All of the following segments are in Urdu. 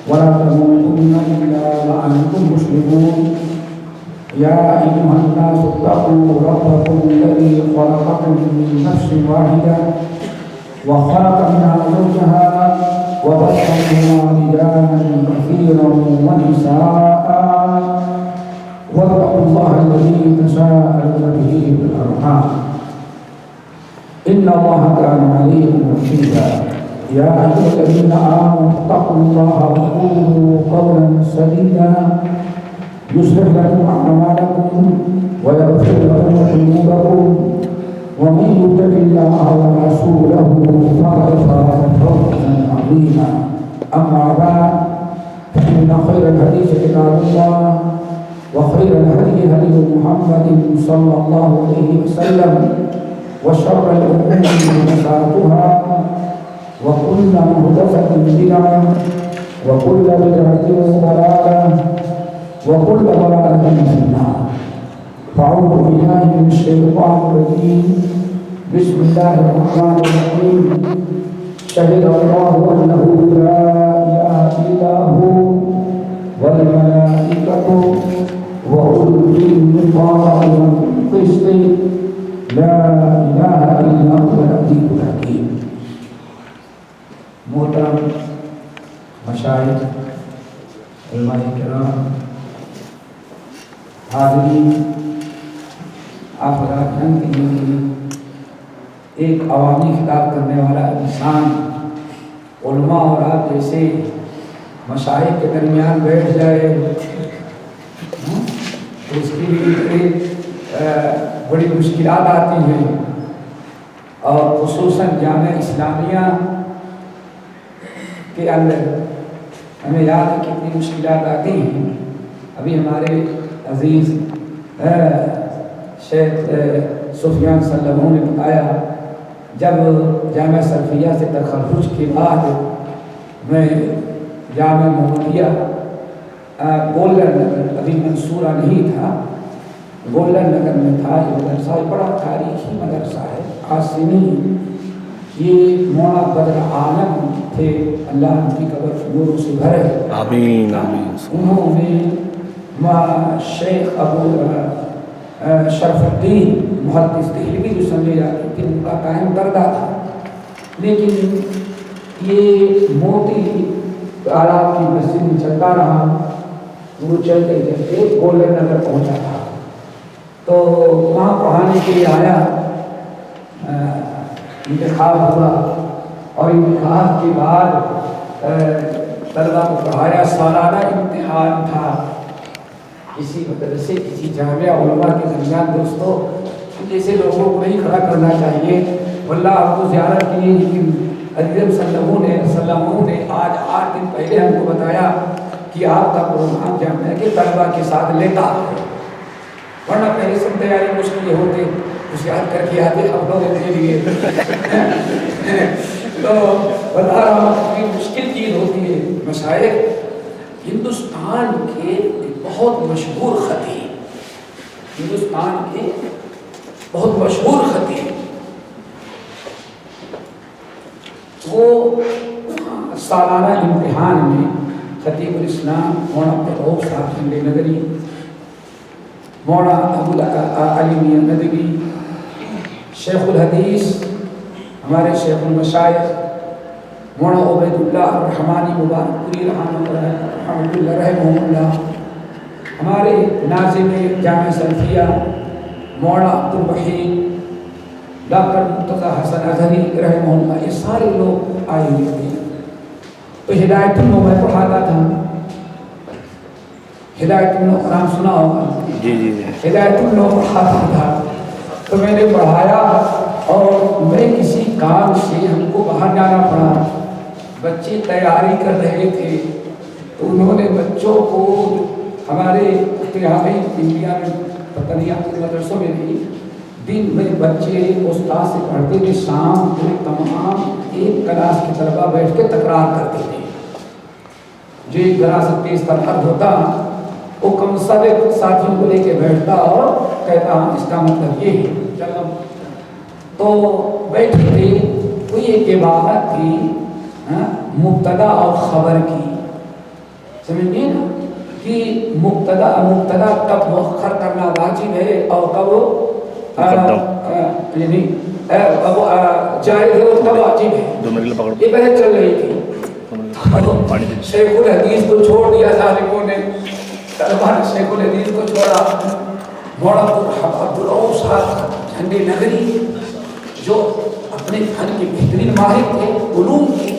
ولا تموتن إلا وأنتم مسلمون يا أيها الناس اتقوا ربكم الذي خلقكم من نفس واحدة وخلق منها زوجها وبث منهما رجالا كثيرا ونساء واتقوا الله الذي تساءلون به بالأرحام إن الله كان عليكم رقيبا يا أيها الذين آمنوا اتقوا الله وقولوا قولا سديدا يصلح لكم أعمالكم ويغفر لكم ذنوبكم ومن يطع الله ورسوله فقد فاز فوزا عظيما أما بعد فإن خير الحديث كتاب الله وخير الهدي هدي محمد صلى الله عليه وسلم وشر الأمور محدثاتها وكل محدثة بدعة وكل بدعة ضلالة وكل ضلالة في النار فأعوذ بالله من الشيطان الرجيم بسم الله الرحمن الرحيم شهد الله أنه لا إله إلا هو والملائكة وأولو العلم قائما بالقسط لا إله إلا هو العزيز الحكيم. محترم مشائخ علماء کرام حاضرین، آپ حضرات جانتے ہیں کہ ایک عوامی خطاب کرنے والا انسان علماء اور آپ جیسے مشائخ کے درمیان بیٹھ جائے تو اس کے لیے بڑی مشکلات آتی ہیں، اور خصوصاً جامعہ اسلامیہ کے اندر ہمیں یاد ہے کتنی مشکلات آتی ہیں۔ ابھی ہمارے عزیز شیخ سفیان سلموں نے بتایا، جب جامعہ سلفیہ سے تخرج کے بعد میں جامعہ محمدیہ گولڈن نگر، ابھی منصورہ نہیں تھا، گولڈن نگر میں تھا، یہ مدرسہ بڑا تاریخی مدرسہ ہے، آج سے نہیں۔ یہ مولانا بدر عالم تھے، اللہ ان کی قبر نوروں سے بھرے، آمین آمین۔ انہوں نے شیخ ابو شرف الدین محدث دہلوی جو سمجھے جاتے تھے، ان کا قائم کردہ تھا، لیکن یہ موتی آلات کی مسجد میں چلتا رہا، وہ چلتے چلتے گولڈن نگر پہنچا تھا، تو وہاں پڑھانے کے لیے آیا، انتخاب ہوا، اور انتخاب کے بعد طلبہ کو پڑھایا، سالانہ امتحان تھا۔ کسی مدرسے کسی جامعہ علماء کے درمیان دوستو جیسے لوگوں کو نہیں کھڑا کرنا چاہیے، واللہ آپ کو زیارت کی، لیکن عزیز صلی اللہ علیہ وسلم نے آج 8 دن پہلے ہم کو بتایا کہ آپ کا پروگرام جامعہ کے طلبہ کے ساتھ لیتا ہے، ورنہ پہلے سب تیاری مشکل ہوتے، اس یاد کر کے آتے اپنوں کے لیے تو بتا رہا ہوں کہ مشکل چیز ہوتی ہے۔ مشائخ ہندوستان کے بہت مشہور خطیب، ہندوستان کے بہت مشہور خطیب، وہ سالانہ امتحان میں خطیب الاسلام مولانا عبدالرؤوف صاحب جنگ نگری، مولانا ابو علی میاں ندوی، شیخ الحدیث ہمارے شیخ المشائخ مولانا عبید اللہ الرحمانی مبارک پوری رحمۃ اللہ رحمہ اللہ، ہمارے ناظم جامعہ سلفیہ مولانا عبدالوحید، ڈاکٹر مرتضی حسن اظہری رحمہ اللہ، یہ سارے لوگ آئے ہوئے تھے۔ تو ہدایت النور میں پڑھاتا تھا، ہدایت النور نام سنا ہوگا، جی جی ہدایت النور پڑھاتا تھا، تو میں نے پڑھایا، اور میں کسی کام سے ہم کو باہر جانا پڑا، بچے تیاری کر رہے تھے، تو انہوں نے بچوں کو ہمارے ابتدائی انڈیا میں پتہ نہیں آپ کے مدرسوں میں بھی دن میں بچے استاد سے پڑھتے تھے، شام کو تمام ایک کلاس کی طلبہ بیٹھ کے تکرار کرتے تھے، جو ایک ذرا سا تیز ترقد ہوتا وہ کم سب ساتھیوں کو لے کے بیٹھتا اور کہتا اس کا مطلب یہ ہے، چلو تو بیٹھے تھے، کوئی ایک عبارت تھی مبتدا اور خبر کی، سمجھیے نا کہ مبتدا کب مؤخر کرنا واجب ہے اور کب یعنی جائز ہے اور کب واجب ہے، یہ بحث چل رہی تھی۔ شیخ الحدیث کو چھوڑ دیا ظالموں نے، طلبہ نے شیخ الحدیث کو چھوڑا، مولانا عبدالرؤوف صاحب جھنڈے نگری جو اپنے فن کے بہترین ماہر تھے علوم کے،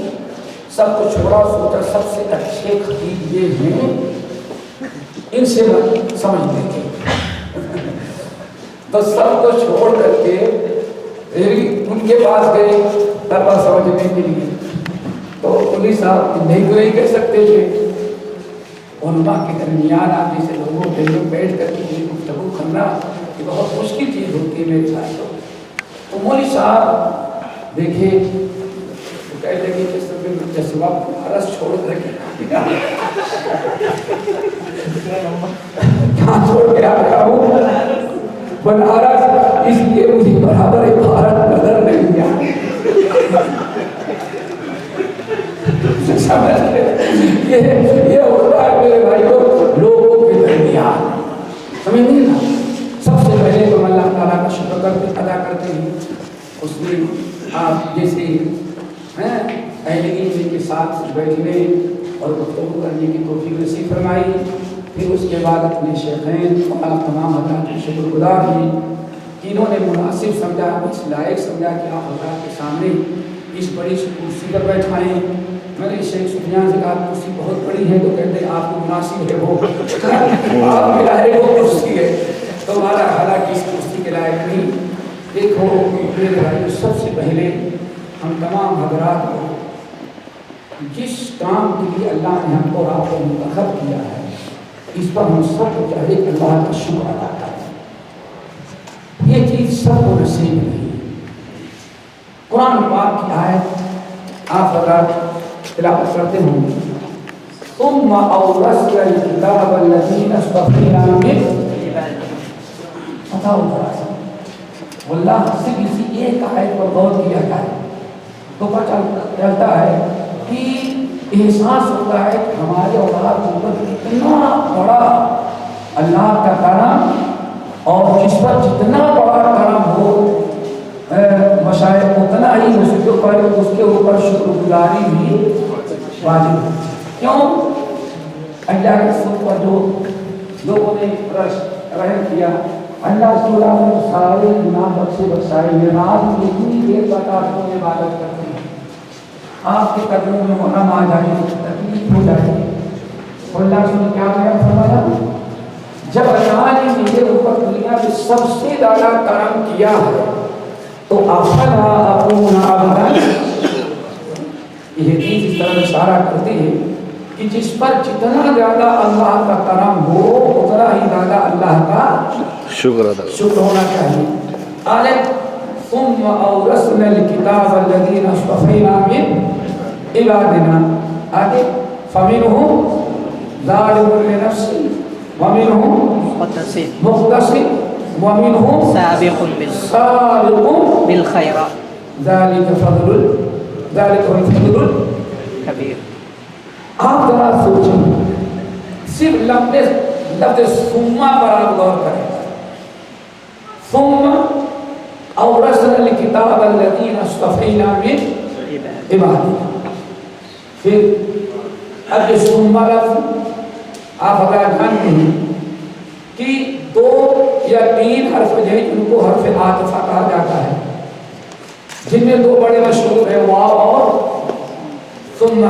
سب کو چھوڑا، سوچا سب سے اچھے خطیب یہ ہیں، ان سے سمجھتے تھے، تو سب کو چھوڑ کر کے ان کے پاس گئے طلبہ سمجھنے کے لیے، تو پولیس صاحب نہیں تو نہیں کہہ سکتے تھے، علماء کے درمیان آپ جیسے لوگوں کے لوگ بیٹھ کر کے گفتگو کرنا یہ بہت مشکل چیز ہوتی ہے میرے ساتھ۔ تو مولوی صاحب دیکھے تو کہتے ہیں کہ جذبہ بنارس چھوڑ کر کے کہاں چھوڑ کے آ رہا ہوں بنارس، اس لیے مجھے برابر بھارت نظر نہیں آیا۔ یہ ہوتا ہے میرے بھائیوں لوگوں کے درمیان، سمجھیں نا۔ سب سے پہلے تو اللہ تعالیٰ کا شکر ادا کرتے ہیں، اس نے آپ جیسے اہل علم کے ساتھ بیٹھنے اور گفتگو کرنے کی توفیق نصیب فرمائی، پھر اس کے بعد اپنے شیخین اور تمام حضرات کے شکر گزار ہیں کہ انہوں نے مناسب سمجھا، اس لائق سمجھا کہ آپ حضرات کے سامنے اس بڑی کرسی پر بیٹھائیں۔ میں نے شیخ سفیان سے کہا کرسی بہت بڑی ہے، تو کہتے ہیں آپ کو مناسب ہے وہ آپ کے لائق وہ کرسی ہے، تو ہمارا حالانکہ اس کرسی کے لائق نہیں۔ دیکھو میرے بھائی، سب سے پہلے ہم تمام حضرات کو جس کام کے لیے اللہ نے ہم کو آپ کو منتخب کیا ہے، اس پر ہم سب کو چاہیے کہ اللہ کا شکر ادا کریں، یہ چیز سب کو نصیب نہیں۔ قرآن پاک کی آیت آپ حضرات تلاوت کرتے ہوں گے، ثم اورثنا الکتاب الذین اصطفینا من عبادنا۔ بتاؤ واللہ سے کسی ایک آیت پر غور کیا جائے تو پتہ چلتا ہے کہ احساس ہوتا ہے کہ ہمارے اولاد کے اوپر اتنا بڑا اللہ کا کرم، اور جس پر جتنا بڑا کرم ہو مشاہد اتنا ہی اس کے اوپر شکر گزاری بھی واجب ہے۔ کیوں؟ اللہ کے سب پر جو لوگوں نے رحم کیا، اللہ تعالیٰ نے سارے گناہ بخشائے ہیں، رات میں اتنی دیر تک آپ کو عبادت کرتے ہیں، آپ کے قدموں میں غم آ جائے، تکلیف ہو جائے، اللہ نے کیا فرمایا؟ جب اللہ نے میرے اوپر دنیا میں سب سے زیادہ کرم کیا ہے تو افلا اکون عبدا، یہ حدیث اس طرح اشارہ کرتی ہے کہ جس پر جتنا زیادہ اللہ کا کرم ہو اتنا ہی زیادہ اللہ کا شکر ہونا چاہیے۔ آگے ثم اورثنا الکتاب الذین اصطفینا من عبادنا، آگے فمنهم ظالم لنفسه ومنهم مقتصد ومنهم سابق بالخيرات ذلك هو الفضل الكبير۔ آپ ذرا سوچیں، صرف لفظ ثم پر آپ غور کریں، ثم اورثنا الکتاب الذین اصطفینا من عبادنا، پھر اب یہ ثم لفظ آپ اگر جانتے ہیں کہ 2 یا 3 حرف جو ہیں ان کو حرف عاطفہ کہا جاتا ہے، جن میں 2 بڑے مشہور ہیں، واو اور ثم۔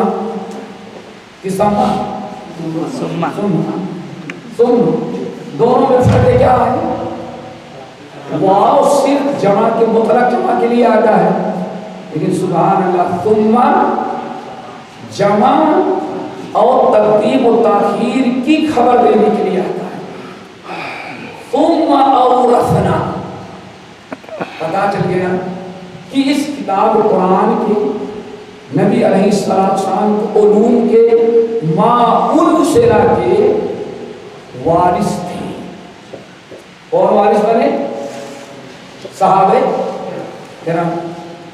ثم دونوں میں فرق کیا ہے؟ واو صرف جمع کے مطلق جمع کے لیے آتا ہے، لیکن سبحان اللہ ثم جمع اور تقدیم و تاخیر کی خبر دینے کے لیے آتا ہے۔ ثم اورثنا، پتا چل گیا کہ اس کتاب قرآن کے نبی علیہ السلام کو علوم کے ماء سے لا کے وارث تھے، اور وارث بنے صحابہ کرام،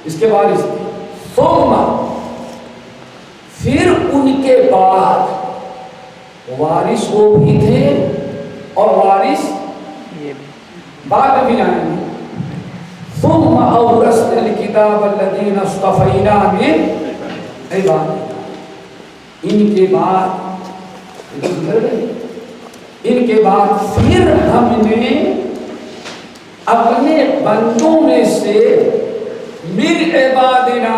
اس کے وارث تھے۔ ثم پھر ان کے بعد وارث وہ بھی تھے اور وارث بعد میں بھی آئیں گے. ثم اورثنا الکتاب الذین اصطفینا من عبادنا. ان کے بعد پھر ہم نے اپنے بندوں میں سے من عبادنا.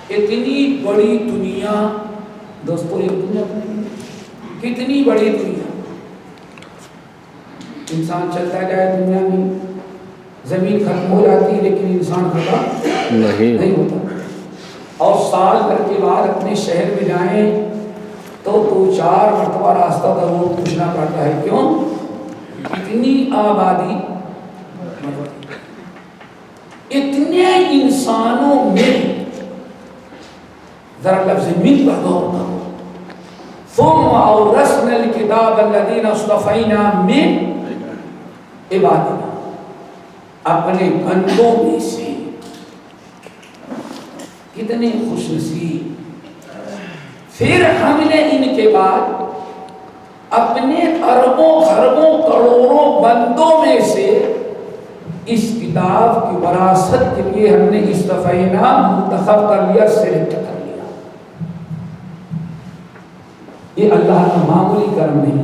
اتنی بڑی دنیا دوستو، یہ دنیا کتنی بڑی دنیا. انسان چلتا جائے دنیا میں، زمین ختم ہو جاتی لیکن انسان ختم نہیں ہوتا. اور سال بھر کے بعد اپنے شہر میں جائیں تو 2-4 مرتبہ راستہ ضرور پوچھنا پڑتا ہے. کیوں؟ اتنی آبادی، اتنے انسانوں میں. ذرا لفظ من پر غور کرو. ثم اورثنا الکتاب الذین اصطفینا من عبادنا. اپنے بندوں میں سے. کتنے خوش نصیب. پھر ہم نے ان کے بعد اپنے اربوں خربوں کروڑوں بندوں میں سے اس کتاب کی وراثت کے لیے ہم نے اصطفینا منتخب کر لیا، سلیکٹ کر لیا. یہ اللہ کا معمولی کرم نہیں.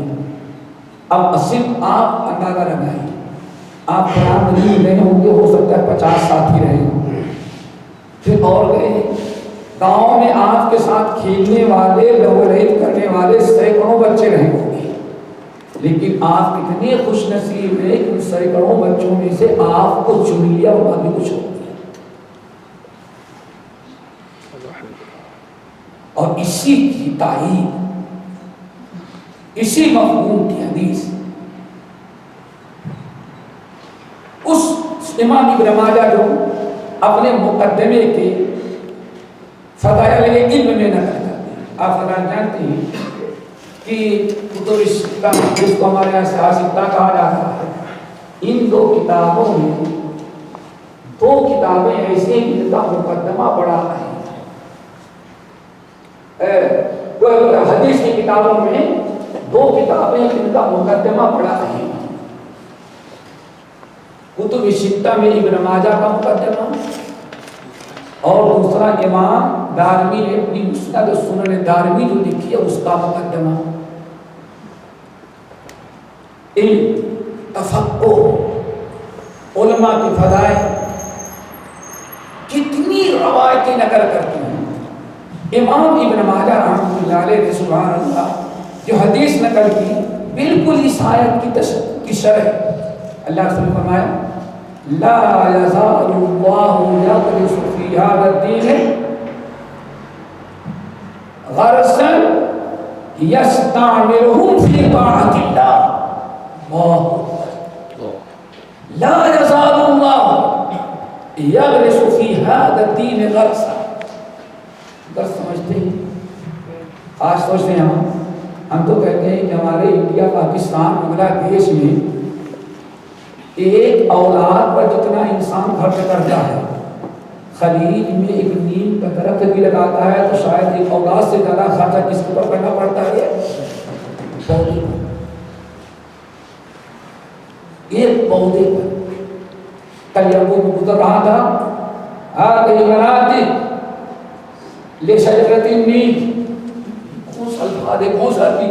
اب صرف آپ اندازہ لگائیں، آپ قرآن مجید نہیں ہوں گے، ہو سکتا ہے 50 ساتھی رہے ہوں، پھر اور گئے. گاؤں میں آپ کے ساتھ کھیلنے والے، لوریت کرنے والے سینکڑوں بچے رہے ہوں گے، لیکن آپ کتنے خوش نصیب ہیں کہ ان سینکڑوں بچوں میں سے آپ کو چن لیا اور ابھی کچھ ہو گیا. اور اسی کی تائید، اسی مفہوم کی حدیث اس امام ابن ماجہ جو اپنے مقدمے کے فضائل علم میں نقل کرتے ہیں. آپ حضرات جانتے ہیں کہ کتب الستہ، جس کو ہمارے یہاں صحاح ستہ کہا جاتا ہے، ان 2 کتابوں میں 2 کتابیں ایسے ہیں جن کا مقدمہ بڑا ہے. حدیث کی کتابوں میں 2 کتابیں جن کا مقدمہ بڑا ہے. کتب الستہ میں ابن ماجہ کا مقدمہ، اور دوسرا امام دارمی نے اپنی مسند سنن دارمی جو لکھی ہے اس کا مقدمہ. علم، تفقہ، علماء کی فضائل کتنی روایتیں نقل کرتی ہیں. امام ابن ماجہ رحمۃ اللہ علیہ نے سبحان اللہ جو حدیث نقل کی، بالکل اس آیت کی شرح. اللہ رسول نے فرمایا لا یزال اللہ یغرس فی ھذا الدین غرسا یستعملہم فی طاعت اللہ. لا یزال اللہ یغرس فی ھذا الدین غرسا. غرس سمجھتے ہیں، خاص طور سے ہم تو کہتے ہیں کہ ہمارے انڈیا، پاکستان، بنگلہ دیش میں ایک اولاد پر جتنا انسان خرچ کرتا ہے، خلیج میں ایک نیم کا درخت بھی لگاتا ہے تو شاید ایک اولاد سے زیادہ خرچہ کس کے پر کرنا پڑتا ہے؟ پودے پر. ایک پودے پر. کل یعقوب میں گزر رہا تھا آگئی مناتی لشجرۃ النیم. کون سا الفاظ ہے، کون سا بھی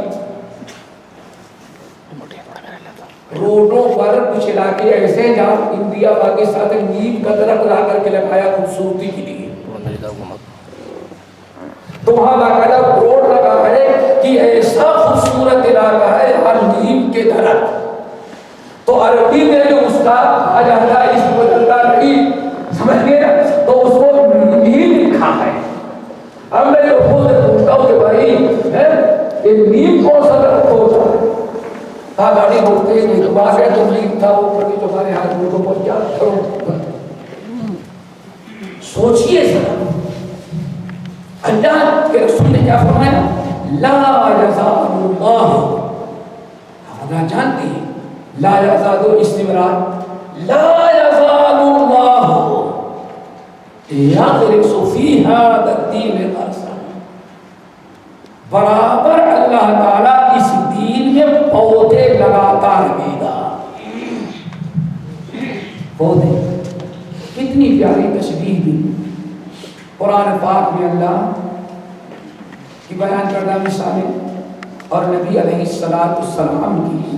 روڈوں پر کچھ علاقے ایسے جہاں انڈیا پاکستان میں نیم کا درخت لا کر کے لگایا خوبصورتی کے لیے، تو وہاں باقاعدہ بورڈ لگا ہے کہ ایسا خوبصورت علاقہ ہے ہر نیم کے درخت. تو عربی میں جو اس کا کہا جاتا ہے اس کو بدلتا نہیں، سمجھ گئے؟ تو اس کو نیم لکھا ہے. اب میں لوگوں سے پوچھتا ہوں کہ بھائی یہ نیم کون سا درخت ہوتا ہے؟ گاڑی بولتے ہیں تو بات ہے تو نہیں تھا وہ کبھی تمہارے ہاتھ میں کو پہنچا کرو. سوچئے ذرا، اللہ کے رسول نے کیا فرمایا؟ لا یزال اللہ. اللہ جانتے ہیں لا یزال استمرار، لا یزال اللہ یغرس فی ھذا الدین غرسا. برابر اللہ تعالیٰ لگاتا رہے گا. پودے کتنی پیاری تشبیہ دی قرآن پاک میں اللہ کی بیان کردہ مثالیں اور نبی علیہ السلام کی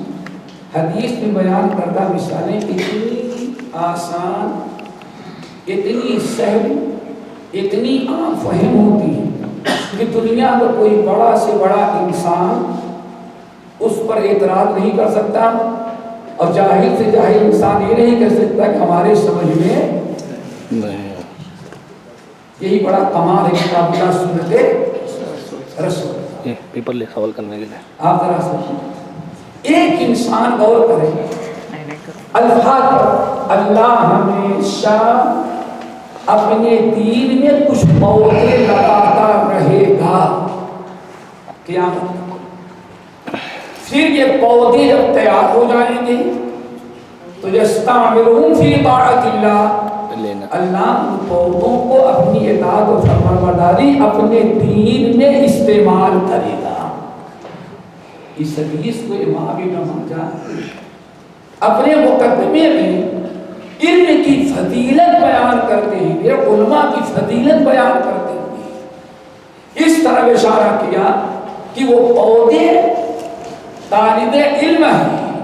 حدیث میں بیان کردہ مثالیں اتنی آسان، اتنی سہل، اتنی عام فہم ہوتی ہیں کہ دنیا میں کوئی بڑا سے بڑا انسان اس پر اعتراض نہیں کر سکتا، اور جاہل سے جاہل انسان یہ نہیں کہہ سکتا کہ ہمارے سمجھ میں نہیں. یہی بڑا کمال ہے کتاب اللہ سنت رسول. پیپر لے سوال کرنے کے لیے آپ ذرا سمجھیں، ایک انسان غور کرے الفاظ پر. اللہ ہمیشہ اپنے دین میں کچھ پودے لگاتا رہے گا قیامت. پھر یہ پودے جب تیار ہو جائیں گے تو یستعملون فی طاعت اللہ، اللہ ان پودوں کو اپنی اطاعت و فرمانبرداری اپنے دین میں استعمال کرے گا. اس حدیث کو امام ابن ماجہ اپنے مقدمے میں علم کی فضیلت بیان کرتے ہیں، یہ علماء کی فضیلت بیان کرتے ہیں، اس طرح اشارہ کیا کہ وہ پودے طالب علم ہیں،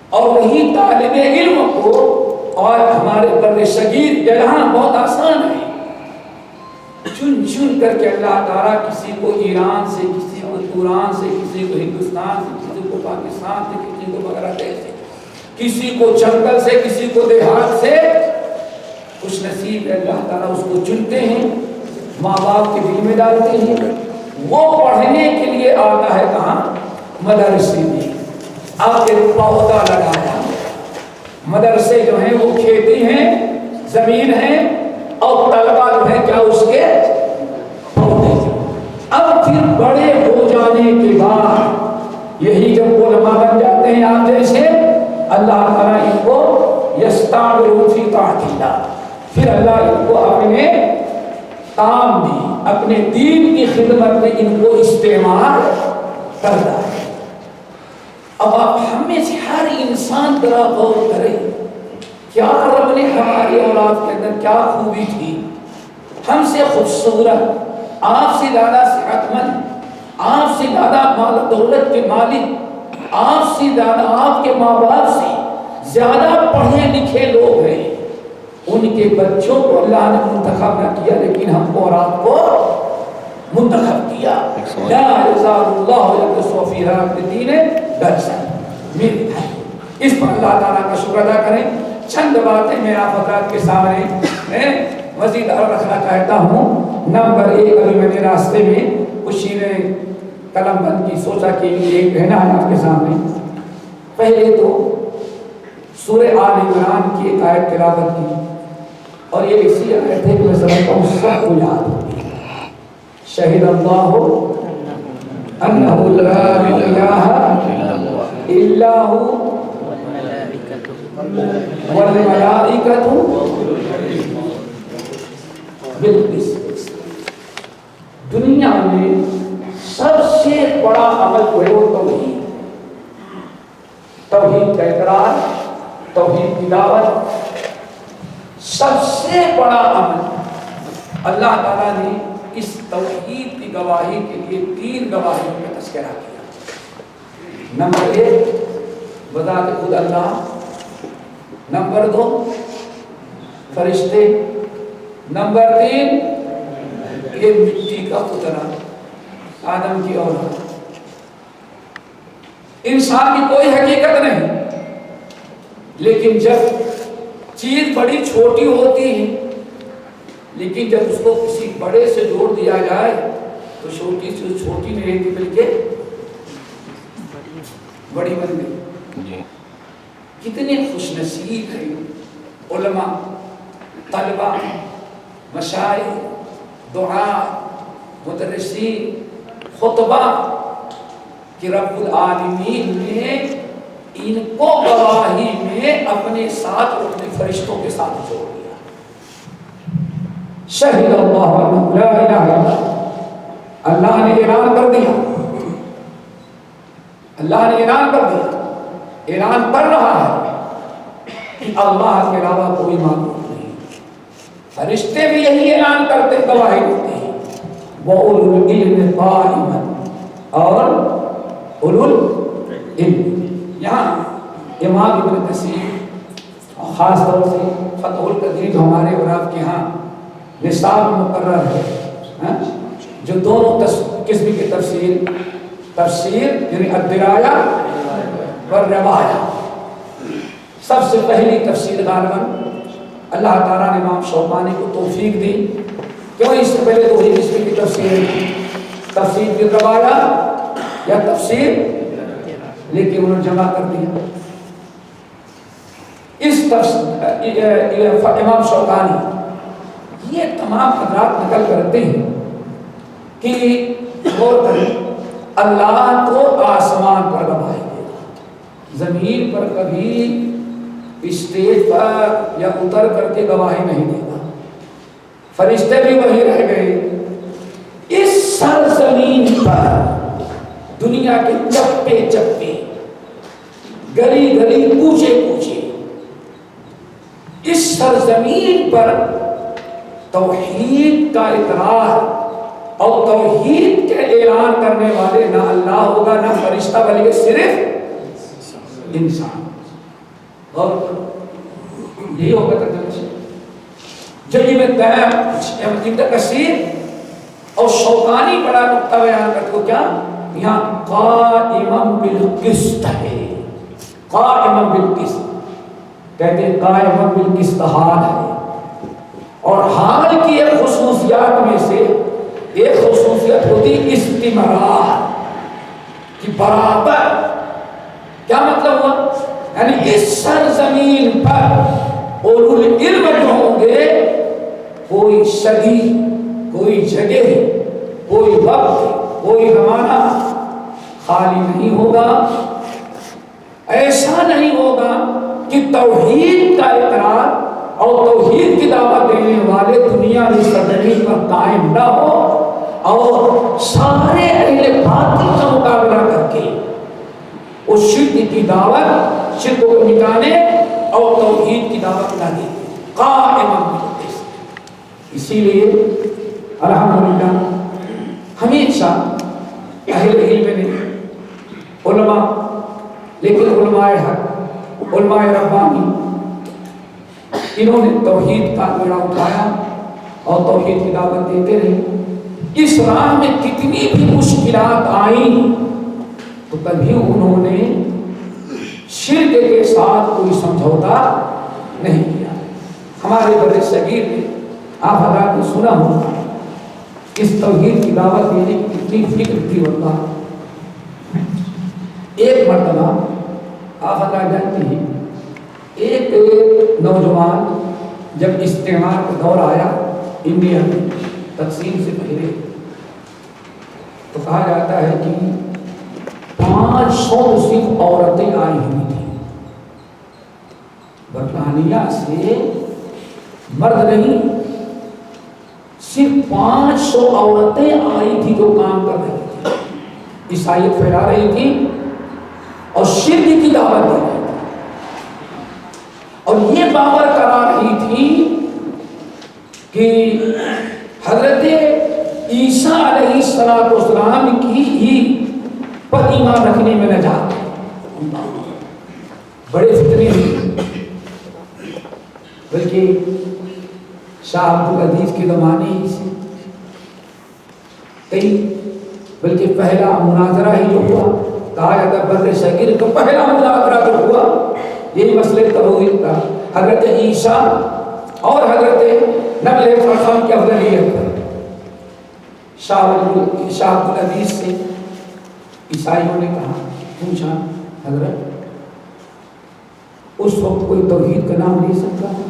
اور وہی طالب علم کو، اور ہمارے بر صغیر جہاں بہت آسان ہے، چن چن کر کے اللہ تعالیٰ کسی کو ایران سے، کسی کو توران سے، کسی کو ہندوستان سے، کسی کو پاکستان سے، کسی کو بنگلہ دیش سے، کسی کو جنگل سے، کسی کو دیہات سے، خوش نصیب اللہ تعالیٰ اس کو چنتے ہیں، ماں باپ کے دل میں ڈالتے ہیں، وہ پڑھنے کے لیے آتا ہے کہاں؟ مدرسے میں. آپ کے پودا لگایا، مدرسے جو ہیں وہ کھیتی ہیں، زمین ہے، اور طلبہ جو ہے کیا اس کے پودے. اب پھر بڑے ہو جانے کے بعد یہی جب علماء بن جاتے ہیں آپ جیسے، اللہ تعالیٰ ان کو یستعملون فی طاعت اللہ، پھر اللہ ان کو اپنے کام میں، اپنے دین کی خدمت میں ان کو استعمال کرتا ہے. اب آپ ہم میں سے ہر انسان ذرا غور کرے، کیا رب نے ہماری اولاد کے اندر کیا خوبی تھی، ہم سے خوبصورت، آپ سے زیادہ صحت مند، آپ سے زیادہ مال دولت کے مالک، آپ سے زیادہ، آپ کے ماں باپ سے زیادہ پڑھے لکھے لوگ ہیں، ان کے بچوں کو اللہ نے منتخب نہ کیا لیکن ہم کو اور آپ کو منتخب کیا. لا یزال اللہ یقص فی هذا الدین درسا من حی. اس پر اللہ تعالیٰ کا شکر ادا کریں. چند باتیں میں آپ حضرات کے سامنے مزید عرض رکھنا چاہتا ہوں. نمبر 1، ابھی میں نے راستے میں کچھ چیزیں قلم بند کی سوچا کہ یہ کہنا ہے آپ کے سامنے. پہلے تو سورہ آل عمران کی ایک آیت تلاوت کی، اور یہ اسی آیت ہے کہ میں سمجھتا ہوں سب کو یاد ہوگی. شہد اللہ انہ لا الہ الا ہو والملائکۃ بالقسط. دنیا میں سب سے بڑا عمل جو ہے وہ توحید، توحید کا اقرار، توحید کی دعوت، سب سے بڑا عمل. اللہ تعالیٰ نے اس توحید کی گواہی کے لیے 3 گواہیوں کا تذکرہ کیا. نمبر 1 بذات خود اللہ، نمبر 2 فرشتے، نمبر 3 یہ مٹی کا پتلا آدم کی اولاد. انسان کی کوئی حقیقت نہیں، لیکن جب چیز بڑی چھوٹی ہوتی ہے، لیکن جب اس کو کسی بڑے سے جوڑ دیا جائے تو چھوٹی سے چھوٹی نہیں رہتی بلکہ بڑی بن گئی. کتنے خوش نصیب ہیں علماء، طلباء، مشائخ، دعاء، مدرسین، خطبہ کہ رب العالمین نے ان کو گواہی میں اپنے ساتھ اور اپنے فرشتوں کے ساتھ جوڑ دیا. شہد اللہ لا الہ الا اللہ نے اعلان کر دیا، اللہ نے اعلان کر دیا اعلان کر رہا ہے کہ اللہ کے علاوہ کوئی معبود نہیں. فرشتے بھی یہی اعلان کرتے گواہی دیتے ہیں وَأُولُو الْعِلْمِ قَائِمًا اور اولو العلم. یہاں امام ابن کثیر خاص طور سے فتح القدیر جو ہمارے اور آپ کے ہاں نصاب مقرر ہے جو دونوں قسم کی تفسیر یعنی الدرایا والروایا، سب سے پہلی تفسیر غالباً اللہ تعالیٰ نے امام شوکانی کو توفیق دی. کیوں اس سے پہلے دو ہی قسم کی تفسیر بالروایا یا تفسیر، لیکن انہوں نے جمع کر دیا. اس امام شوکانی یہ تمام حضرات نقل کرتے ہیں کہ غور کریں اللہ کو آسمان پر گواہی دے گا، زمین پر کبھی اسٹیج پر یا اتر کر کے گواہی نہیں دے گا. فرشتے بھی وہی رہ گئے. اس سرزمین پر دنیا کے چپے چپے گلی گلی کوچے کوچے اس سرزمین پر توحید کا اقرار اور توحید کے اعلان کرنے والے نہ اللہ ہوگا نہ فرشتہ بلکہ صرف انسان. اور یہی ہوگا جب ابن کثیر اور شوکانی بڑا نقطہ بیان کرتے ہو کیا یہاں قائمم بالقسط ہے. قائمم بالقسط کہتے ہیں قائمم بالقسط حال ہے. اور حال کی ایک خصوصیات میں سے ایک خصوصیت ہوتی استمرار کی برابر. کیا مطلب ہوا؟ یعنی اس سرزمین پر اولو العلم جو ہوں گے کوئی صدی، کوئی جگہ، کوئی وقت، کوئی زمانہ خالی نہیں ہوگا. ایسا نہیں ہوگا کہ توحید کا اقرار اور توحید کی دعوت دینے والے دنیا میں سرزمین پر قائم نہ ہو اور سارے اہل باطل کا مقابلہ کر کے اس شرک کی دعوت، شرک کو مٹانے اور توحید کی دعوت نہ دی. قائماً بالقسط. اسی لیے الحمدللہ ہمیشہ اہل علم نے علماء، لیکن علماء حق، علماء ربانی، انہوں نے توحید کا بیڑا اٹھایا اور توحید کی دعوت دیتے رہے. اس راہ میں کتنی بھی مشکلات آئیں تو کبھی انہوں نے شرک کے ساتھ کوئی سمجھوتا نہیں کیا. ہمارے بڑے صغیر نے آپ حضرات نے سنا ہوگا اس توحید کی دعوت دینے کی کتنی فکر تھی. واللہ ایک مرتبہ آپ حضرات جانتے ہیں ایک نوجوان جب استعمار کا دور آیا انڈیا میں تقسیم سے پہلے تو کہا جاتا ہے کہ 500 صرف عورتیں آئی ہوئی تھیں برطانیہ سے. مرد نہیں، صرف 500 عورتیں آئی تھی جو کام کر رہی تھی، عیسائیت پھیلا رہی تھی اور شرک کی دعوت دے رہی تھی اور یہ باور کرا رہی تھی کہ حضرت عیسیٰ علیہ السلام کی ہی پر ایمان رکھنے میں نجات ہے. بڑے فتنے ہیں. بلکہ شاہ عبدالعزیز کے زمانے ہی سے کئی، بلکہ پہلا مناظرہ ہی جو ہوا کہا جاتا ہے بر صغیر کا پہلا مناظرہ جو ہوا یہی مسئلے توحید کا، حضرت عیسیٰ اور حضرت نبی علیہ السلام کی افضلیت پر. شاہ عبدالعزیز سے عیسائیوں نے کہا، پوچھا حضرت اس وقت کوئی توحید کا نام لے سکتا ہے؟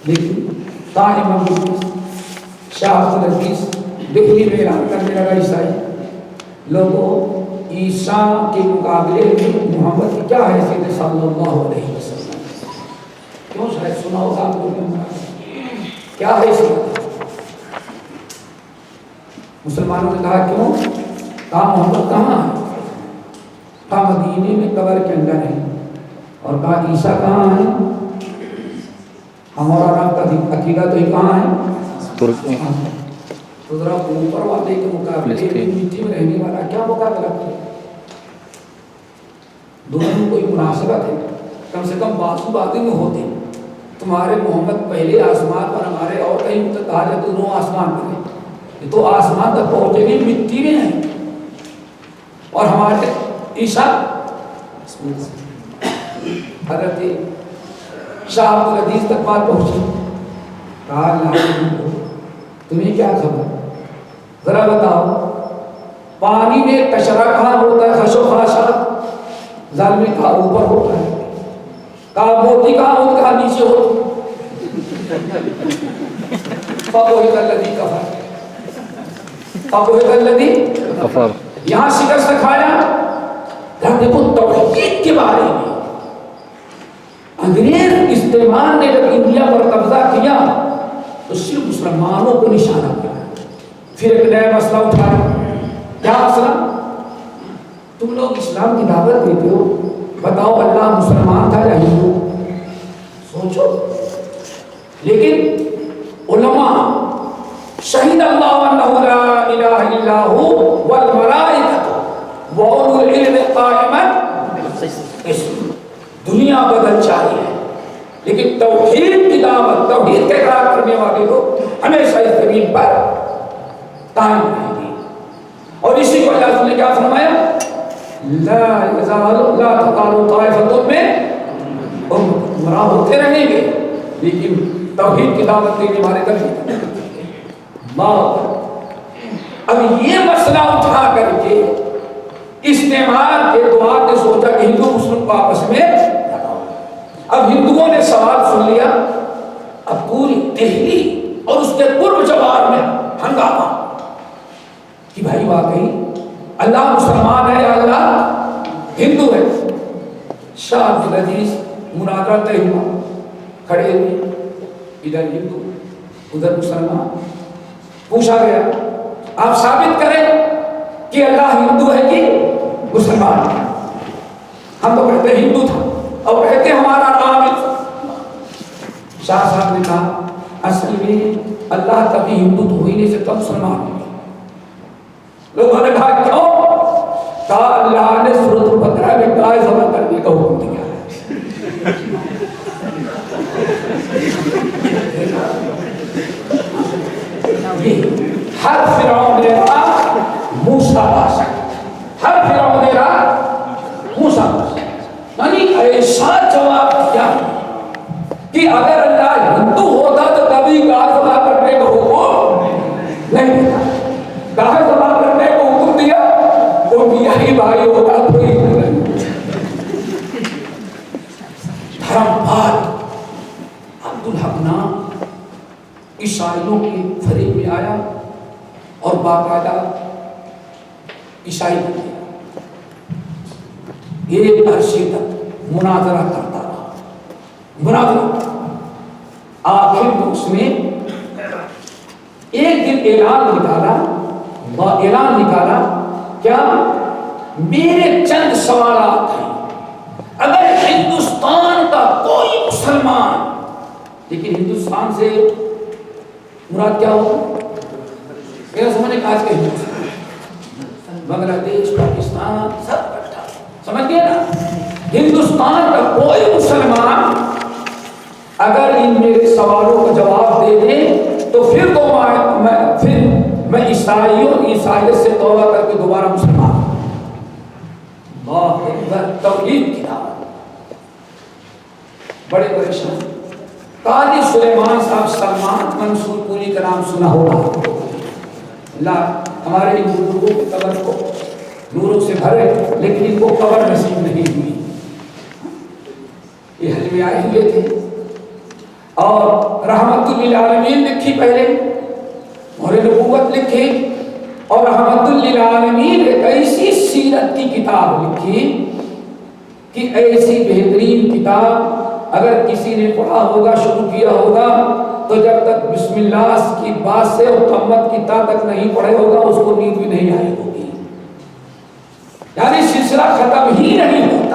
لیکن قائم شاہ عبدالعزیز دہلی میں اعلان کرنے لگا عیسائی لوگوں عیسیٰ کے مقابلے میں محمد کی کیا حیثیت ہے صلی اللہ علیہ وسلم. کیوں شاید سنا ہوگا آپ لوگوں نے کیا حیثیت ہے؟ مسلمانوں نے کہا کیوں؟ کہا محمد کہاں ہے؟ کہا مدینے میں قبر کے اندر ہے، اور کہا عیسیٰ کہاں ہے؟ ہمارا رب کا عقیدہ تو ہی کہاں ہے؟ ترکی تو ذرا اوپر والے کے مقابلے مٹی میں رہنے والا کیا مقابلہ ہے؟ دونوں میں کوئی مناسبت ہے؟ کم سے کم باتوں باتیں میں ہوتے، تمہارے محمد پہلے آسمان پر، ہمارے اور کہیں کہا جائے تو دونوں آسمان پر ہیں، یہ تو آسمان تک پہنچے بھی مٹی میں ہیں، اور ہمارے عیسیٰ حضرت شاہ عبدالعزیز تک بات پہنچی، کہا اللہ تمہیں کیا خبر، ذرا بتاؤ پانی میں کچرا کہاں ہوتا ہے؟ خش و خاشاک ظالمی کہاں اوپر ہوتا ہے، کہا موتی کہاں ہوتا، کہاں نیچے ہوتا، فَبُهِتَ الَّذِي كَفَرَ فَبُهِتَ الَّذِي کفر. یہاں شکست کھایا. دیکھو توحید کے بارے میں انگریز استعمال نے جب انڈیا پر قبضہ کیا تو صرف مسلمانوں کو نشانہ کیا، پھر ایک نیا مسئلہ اٹھایا. کیا مسئلہ؟ تم لوگ اسلام کی دعوت دیتے ہو، بتاؤ اللہ مسلمان تھا یا ہندو؟ سوچو. لیکن علماء شہید اللہ انہ لا الہ الا ہو والملائکۃ واولو العلم قائما دنیا بدل چاہیے، لیکن توحید کی دعوت، توحید کے اقرار کرنے والے لوگ ہمیشہ اس زمین پر قائم رہیں گے. اور اسی کو اللہ نے کیا فرمایا؟ لا تزال طائفۃ من گمراہ ہوتے رہیں گے، لیکن توحید کی دعوت دینے والے کبھی. اب یہ مسئلہ اٹھا کر کے استعمال کے دعا نے سوچا کہ ہندو مسلم کو آپس میں لگاؤ. اب ہندوؤں نے سوال سن لیا، اب پوری دہلی اور اس کے قرب جوار میں ہنگامہ کہ بھائی واقعی اللہ مسلمان ہے یا اللہ ہندو ہے. شاہ عبدالعزیز مناظرہ طے ہوا، کھڑے ہوئے، ادھر ہندو ادھر مسلمان. پوچھا گیا آپ ثابت کریں کہ اللہ ہندو ہے کہ مسلمان ہے؟ ہم تو کہتے ہیں ہندو تھا اور کہتے ہیں ہمارا نام ہے. شاہ صاحب نے کہا اصل میں اللہ کبھی ہندو تو ہو ہی نہیں سکتا، مسلمان ہو. لوگوں نے کہا کیوں؟ کہا اللہ نے سورۃ البقرہ میں گائے ذبح کرنے کا حکم دیا ہے. ہر فرعون نے رہا موسیٰ باشد، ہر فرعون نے رہا موسیٰ باشد. یعنی ایسا جواب دیا کہ اگر اللہ ہندو ہوتا تو کبھی گائے ذبح کرنے کا حکم نہیں دیتا. گائے ذبح کرنے کو حکم دیا وہ میاں ہی بھائی ہوتا تو ہی نہیں. دھرمپال عبدالحق نام عیسائیوں کے فریق میں آیا اور باقاعدہ عیسائی بن گیا. ایک عرصے تک مناظرہ کرتا رہا، مناظرہ. آخر میں اس نے ایک دن اعلان نکالا کیا؟ میرے چند سوالات ہیں، اگر ہندوستان کا کوئی مسلمان، لیکن ہندوستان سے مراد کیا ہو؟ میرا سمجھنے کا آج کے ہندوستان، بنگلہ دیش، پاکستان سب اکٹھا، سمجھ گئے نا؟ ہندوستان کا کوئی مسلمان اگر ان میرے سوالوں کا جواب دے دے تو پھر تو میں عیسائیت سے توبہ کر کے دوبارہ مسلمان ہوں. اللہ اکبر. توحید کی دعوت. بڑے پریشان. قاضی سلیمان صاحب سلمان منصور پوری کا نام سنا ہوگا. اللہ ہمارے ان بزرگوں کی قبر کو نوروں سے بھرے، لیکن ان کو قبر نصیب نہیں ہوئی. یہ حج میں آئے ہوئے تھے اور رحمت للعالمین لکھی پہلے، اور نبوت لکھی، اور رحمت للعالمین ایک ایسی سیرت کی کتاب لکھی کہ ایسی بہترین کتاب اگر کسی نے پڑھا ہوگا، شروع کیا ہوگا، تو جب تک بسم اللہ کی بات سے اور قیامت کی تا تک نہیں پڑھے ہوگا اس کو نیند بھی نہیں آئی ہوگی. یعنی سلسلہ ختم ہی نہیں ہوتا۔